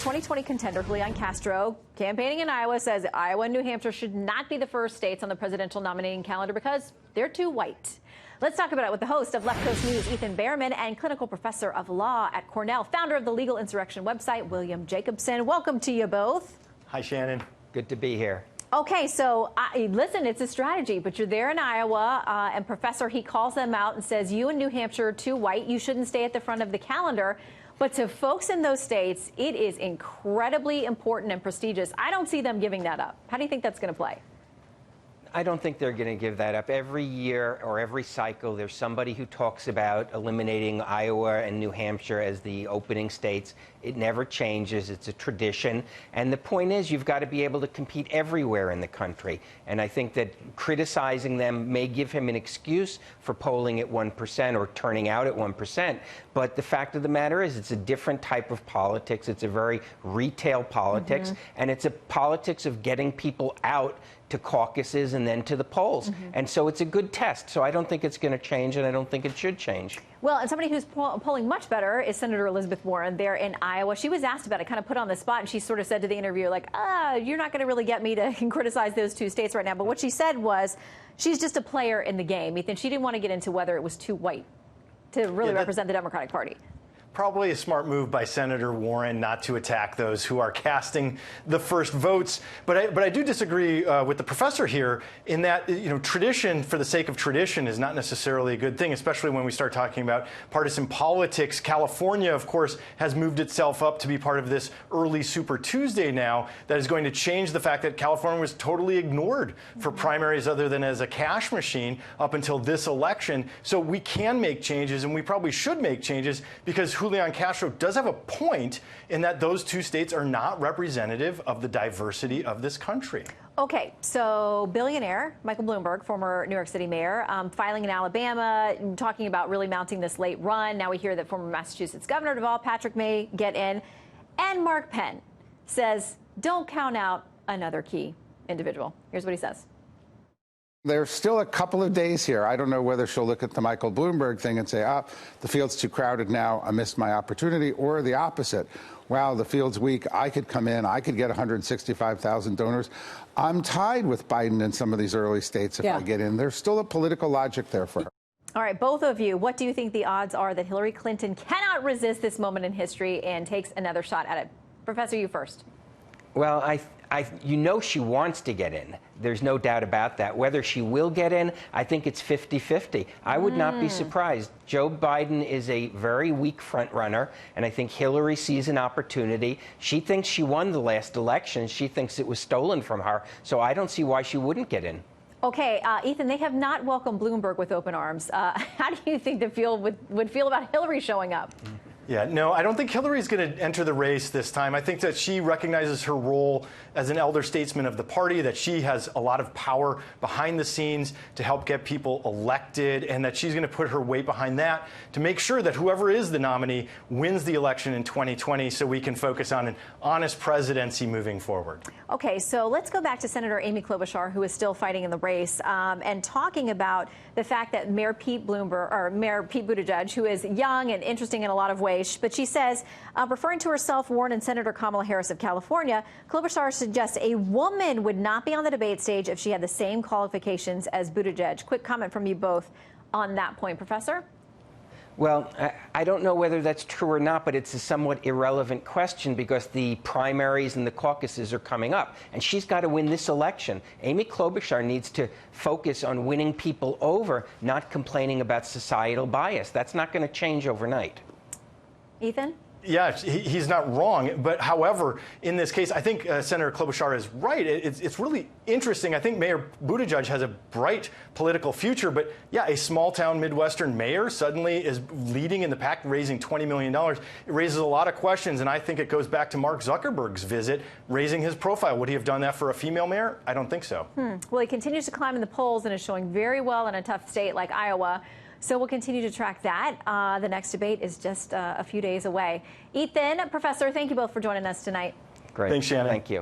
2020 contender Julian Castro, campaigning in Iowa, says Iowa and New Hampshire should not be the first states on the presidential nominating calendar because they're too white. Let's talk about it with the host of Left Coast News, Ethan Bearman, and clinical professor of law at Cornell, founder of the legal insurrection website, William Jacobson. Welcome to you both. Hi, Shannon. Good to be here. Okay, so listen, it's a strategy, but you're there in Iowa, and Professor, he calls them out and says, you and New Hampshire are too white. You shouldn't stay at the front of the calendar. But to folks in those states, it is incredibly important and prestigious. I don't see them giving that up. How do you think that's going to play? I don't think they're going to give that up. Every year or every cycle, there's somebody who talks about eliminating Iowa and New Hampshire as the opening states. It never changes. It's a tradition. And the point is, you've got to be able to compete everywhere in the country. And I think that criticizing them may give him an excuse for polling at 1% or turning out at 1%. But the fact of the matter is, it's a different type of politics. It's a very retail politics. And it's a politics of getting people out to caucuses and then to the polls. And so it's a good test. So I don't think it's going to change, and I don't think it should change. Well, and somebody who's polling much better is Senator Elizabeth Warren there in Iowa. She was asked about it, kind of put on the spot, and she sort of said to the interviewer, like, you're not going to really get me to criticize those two states right now. But what she said was she's just a player in the game. Ethan, she didn't want to get into whether it was too white to really represent the Democratic Party. Probably a smart move by Senator Warren not to attack those who are casting the first votes. But I do disagree with the professor here in that, tradition for the sake of tradition is not necessarily a good thing, especially when we start talking about partisan politics. California, of course, has moved itself up to be part of this early Super Tuesday now that is going to change the fact that California was totally ignored for primaries other than as a cash machine up until this election. So we can make changes, and we probably should make changes, because Julian Castro does have a point in that those two states are not representative of the diversity of this country. Okay, so billionaire Michael Bloomberg, former New York City mayor, filing in Alabama, talking about really mounting this late run. Now we hear that former Massachusetts Governor Deval Patrick may get in. And Mark Penn says, don't count out another key individual. Here's what he says. There's still a couple of days here. I don't know whether she'll look at the Michael Bloomberg thing and say, the field's too crowded now, I missed my opportunity, or the opposite. Wow, the field's weak, I could come in, I could get 165,000 donors. I'm tied with Biden in some of these early states if I get in. There's still a political logic there for her. All right, both of you, what do you think the odds are that Hillary Clinton cannot resist this moment in history and takes another shot at it? Professor, you first. Well, she wants to get in. There's no doubt about that. Whether she will get in, I think it's 50-50. I would not be surprised. Joe Biden is a very weak front runner, and I think Hillary sees an opportunity. She thinks she won the last election. She thinks it was stolen from her. So I don't see why she wouldn't get in. Okay, Ethan, they have not welcomed Bloomberg with open arms. How do you think the field would feel about Hillary showing up? Yeah, no, I don't think Hillary's going to enter the race this time. I think that she recognizes her role as an elder statesman of the party, that she has a lot of power behind the scenes to help get people elected, and that she's going to put her weight behind that to make sure that whoever is the nominee wins the election in 2020 so we can focus on an honest presidency moving forward. Okay, so let's go back to Senator Amy Klobuchar, who is still fighting in the race, and talking about the fact that Mayor Pete Buttigieg, who is young and interesting in a lot of ways, but she says, referring to herself, Warren, and Senator Kamala Harris of California, Klobuchar suggests a woman would not be on the debate stage if she had the same qualifications as Buttigieg. Quick comment from you both on that point, Professor. Well, I don't know whether that's true or not, but it's a somewhat irrelevant question because the primaries and the caucuses are coming up, and she's got to win this election. Amy Klobuchar needs to focus on winning people over, not complaining about societal bias. That's not going to change overnight. Ethan? Yeah, he's not wrong. But however, in this case, I think Senator Klobuchar is right. It's really interesting. I think Mayor Buttigieg has a bright political future. But yeah, a small town Midwestern mayor suddenly is leading in the pack, raising $20 million. It raises a lot of questions. And I think it goes back to Mark Zuckerberg's visit, raising his profile. Would he have done that for a female mayor? I don't think so. Well, he continues to climb in the polls and is showing very well in a tough state like Iowa. So we'll continue to track that. The next debate is just a few days away. Ethan, Professor, thank you both for joining us tonight. Great. Thanks, Shannon. Thank you.